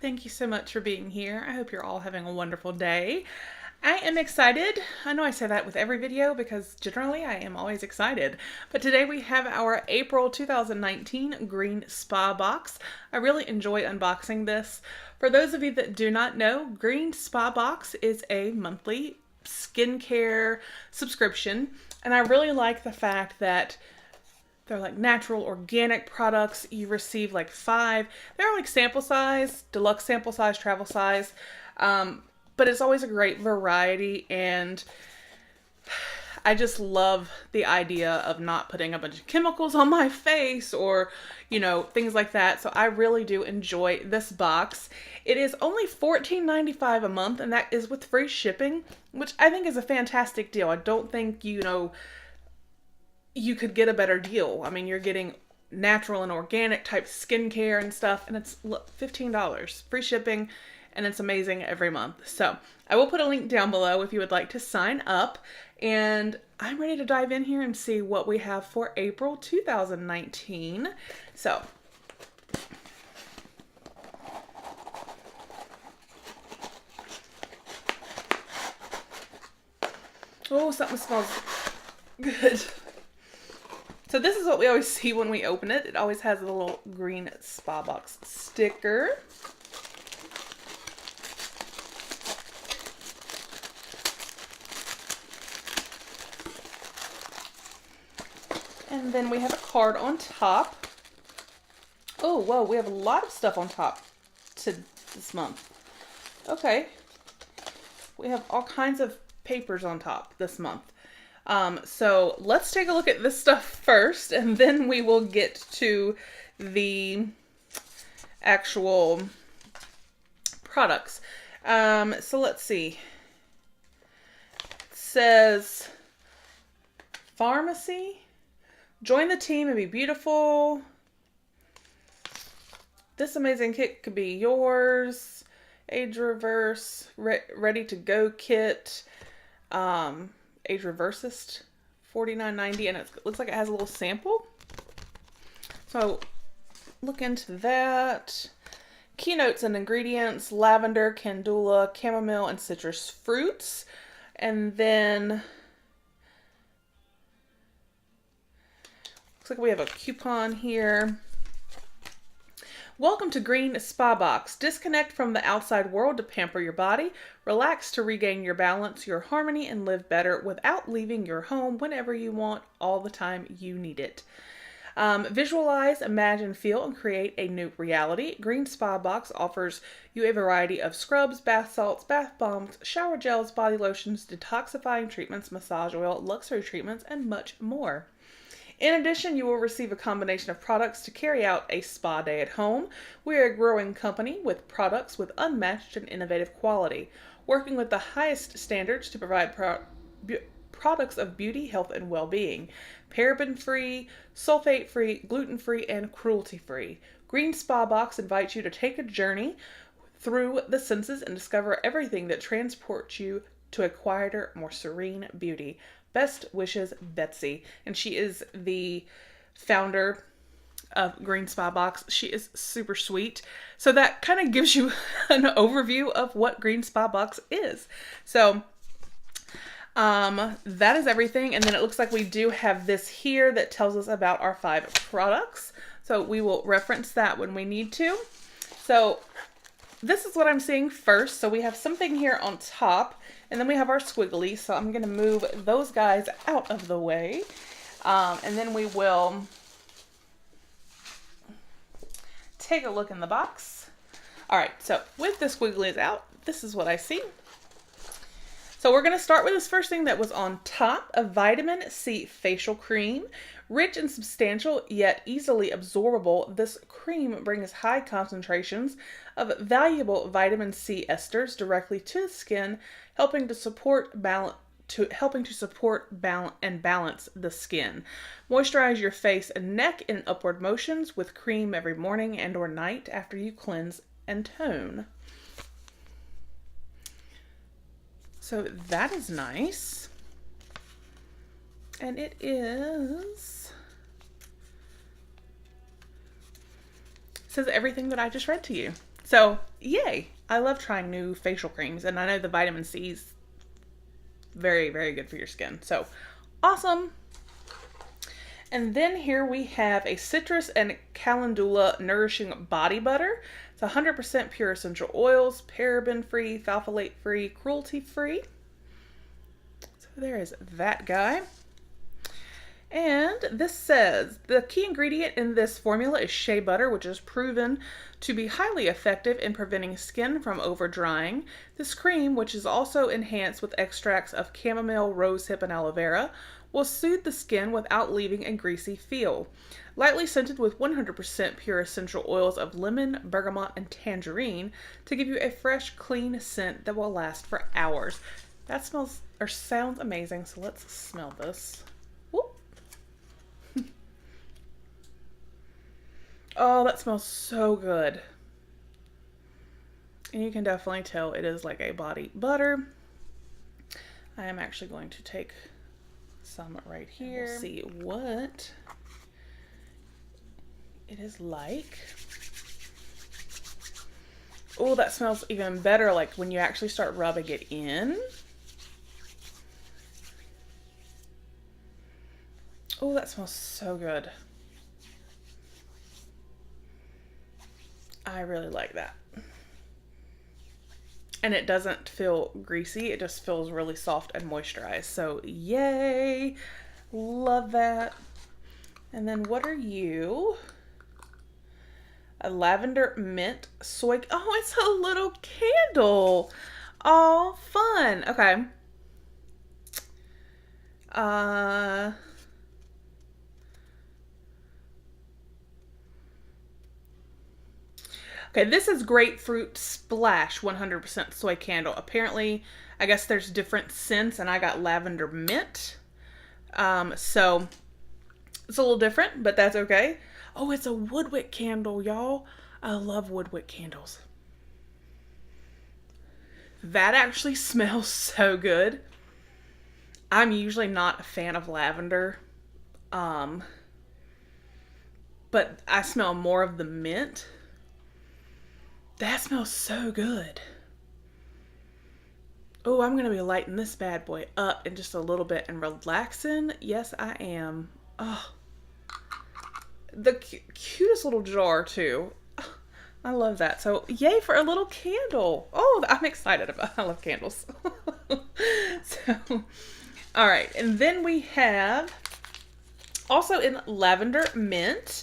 Thank you so much for being here. I hope you're all having a wonderful day. I am excited. I know I say that with every video because generally I am always excited. But today we have our April 2019 GreenSpa Box. I really enjoy unboxing this. For those of you that do not know, GreenSpa Box is a monthly skincare subscription. And I really like the fact that they're like natural, organic products. You receive like 5. They're like sample size, deluxe sample size, travel size. But it's always a great variety, and I just love the idea of not putting a bunch of chemicals on my face or, things like that. So I really do enjoy this box. It is only $14.95 a month, and that is with free shipping, which I think is a fantastic deal. I don't think, you could get a better deal. I mean, you're getting natural and organic type skincare and stuff, and it's $15, free shipping, and it's amazing every month. So I will put a link down below if you would like to sign up, and I'm ready to dive in here and see what we have for April 2019. So oh, something smells good. So this is what we always see when we open it. It always has a little GreenSpa Box sticker. And then we have a card on top. Oh, whoa, we have a lot of stuff on top to this month. Okay. We have all kinds of papers on top this month. So let's take a look at this stuff first, and then we will get to the actual products. So let's see. It says pharmacy. Join the team and be beautiful. This amazing kit could be yours. Age reverse, ready to go kit. Age reversist, $49.90, and it looks like it has a little sample. So look into that. Keynotes and ingredients: lavender, calendula, chamomile, and citrus fruits. And then looks like we have a coupon here. Welcome to GreenSpa Box. Disconnect from the outside world to pamper your body. Relax to regain your balance, your harmony, and live better without leaving your home whenever you want, all the time you need it. Visualize, imagine, feel, and create a new reality. GreenSpa Box offers you a variety of scrubs, bath salts, bath bombs, shower gels, body lotions, detoxifying treatments, massage oil, luxury treatments, and much more. In addition, you will receive a combination of products to carry out a spa day at home. We are a growing company with products with unmatched and innovative quality, working with the highest standards to provide products of beauty, health, and well-being. Paraben-free, sulfate-free, gluten-free, and cruelty-free. GreenSpa Box invites you to take a journey through the senses and discover everything that transports you to a quieter, more serene beauty. Best wishes, Betsy. And she is the founder of GreenSpa Box. She is super sweet. So that kind of gives you an overview of what GreenSpa Box is. So that is everything. And then it looks like we do have this here that tells us about our 5 products. So we will reference that when we need to. So this is what I'm seeing first. So we have something here on top, and then we have our squiggly. So I'm going to move those guys out of the way. And then we will take a look in the box. All right, so with the squigglies out, this is what I see. So we're going to start with this first thing that was on top, a vitamin C facial cream. Rich and substantial, yet easily absorbable, this cream brings high concentrations of valuable vitamin C esters directly to the skin, helping to support balance and balance the skin. Moisturize your face and neck in upward motions with cream every morning and or night after you cleanse and tone. So that is nice. And it says everything that I just read to you. So, yay. I love trying new facial creams, and I know the vitamin C's very, very good for your skin. So, awesome. And then here we have a citrus and calendula nourishing body butter. It's 100% pure essential oils, paraben-free, phthalate-free, cruelty-free. So there is that guy. And this says, the key ingredient in this formula is shea butter, which is proven to be highly effective in preventing skin from over drying. This cream, which is also enhanced with extracts of chamomile, rosehip, and aloe vera, will soothe the skin without leaving a greasy feel. Lightly scented with 100% pure essential oils of lemon, bergamot, and tangerine to give you a fresh, clean scent that will last for hours. That smells or sounds amazing, so let's smell this. Whoop. Oh, that smells so good. And you can definitely tell it is like a body butter. I am actually going to take some right here. We'll see what it is like. Oh, that smells even better like when you actually start rubbing it in. Oh, that smells so good. I really like that. And it doesn't feel greasy. It just feels really soft and moisturized. So yay. Love that. And then what are you? A lavender mint soy. Oh, it's a little candle. Oh, fun. Okay. Okay, this is Grapefruit Splash 100% soy candle. Apparently, I guess there's different scents, and I got lavender mint. So it's a little different, but that's okay. Oh, it's a woodwick candle, y'all. I love woodwick candles. That actually smells so good. I'm usually not a fan of lavender. But I smell more of the mint. That smells so good. Oh, I'm going to be lighting this bad boy up in just a little bit and relaxing. Yes, I am. Oh, the cutest little jar, too. Oh, I love that. So, yay for a little candle. Oh, I'm excited about it. I love candles. So, all right. And then we have also in lavender mint.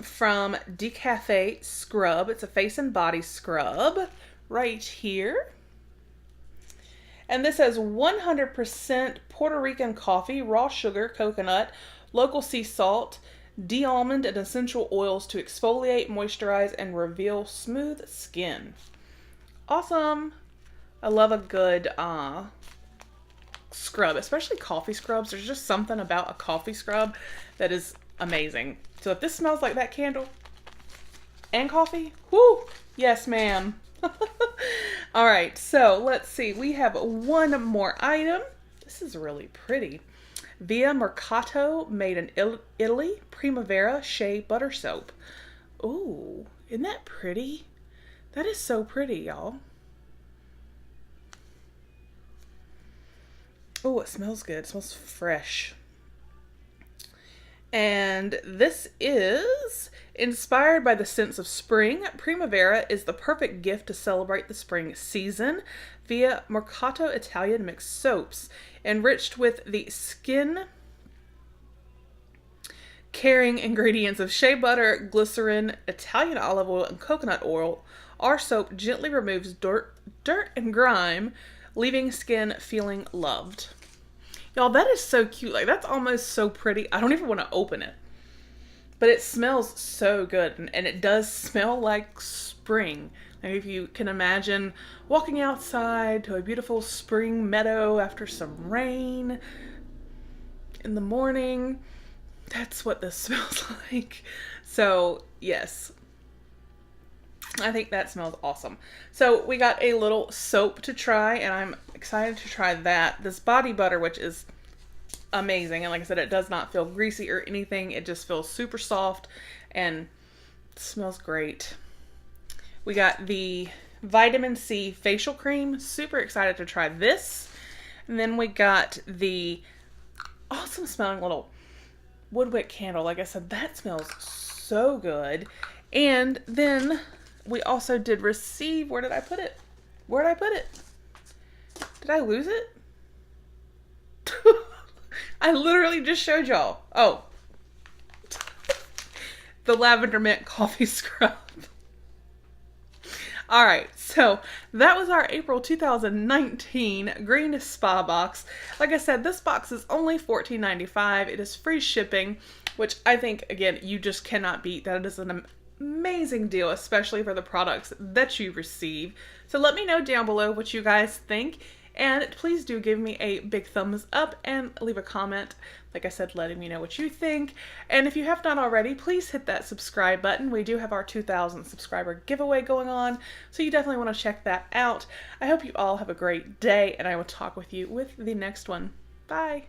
From Decafe Scrub. It's a face and body scrub right here. And this has 100% Puerto Rican coffee, raw sugar, coconut, local sea salt, de-almond, and essential oils to exfoliate, moisturize, and reveal smooth skin. Awesome. I love a good scrub, especially coffee scrubs. There's just something about a coffee scrub that is amazing. So if this smells like that candle and coffee, whoo, yes ma'am. All right, so let's see. We have one more item. This is really pretty. Via Mercato, made in Italy, Primavera Shea Butter Soap. Ooh, isn't that pretty? That is so pretty, y'all. Oh, it smells good. It smells fresh. And this is inspired by the scents of spring. Primavera is the perfect gift to celebrate the spring season via Mercato Italian mixed soaps, enriched with the skin caring ingredients of shea butter, glycerin, Italian olive oil, and coconut oil. Our soap gently removes dirt and grime, leaving skin feeling loved. Y'all, that is so cute. Like, that's almost so pretty. I don't even want to open it. But it smells so good. And it does smell like spring. Like, if you can imagine walking outside to a beautiful spring meadow after some rain in the morning. That's what this smells like. So, yes. I think that smells awesome. So we got a little soap to try, and I'm excited to try that. This body butter, which is amazing. And like I said, it does not feel greasy or anything. It just feels super soft and smells great. We got the vitamin C facial cream. Super excited to try this. And then we got the awesome smelling little wood wick candle. Like I said, that smells so good. And then we also did receive, where did I put it? Where did I put it? Did I lose it? I literally just showed y'all. Oh. The lavender mint coffee scrub. Alright, so that was our April 2019 GreenSpa Box. Like I said, this box is only $14.95. It is free shipping, which I think, again, you just cannot beat. That is an amazing deal, especially for the products that you receive. So let me know down below what you guys think. And please do give me a big thumbs up and leave a comment, like I said, letting me know what you think. And if you have not already, please hit that subscribe button. We do have our 2,000 subscriber giveaway going on, so you definitely want to check that out. I hope you all have a great day, and I will talk with you with the next one. Bye!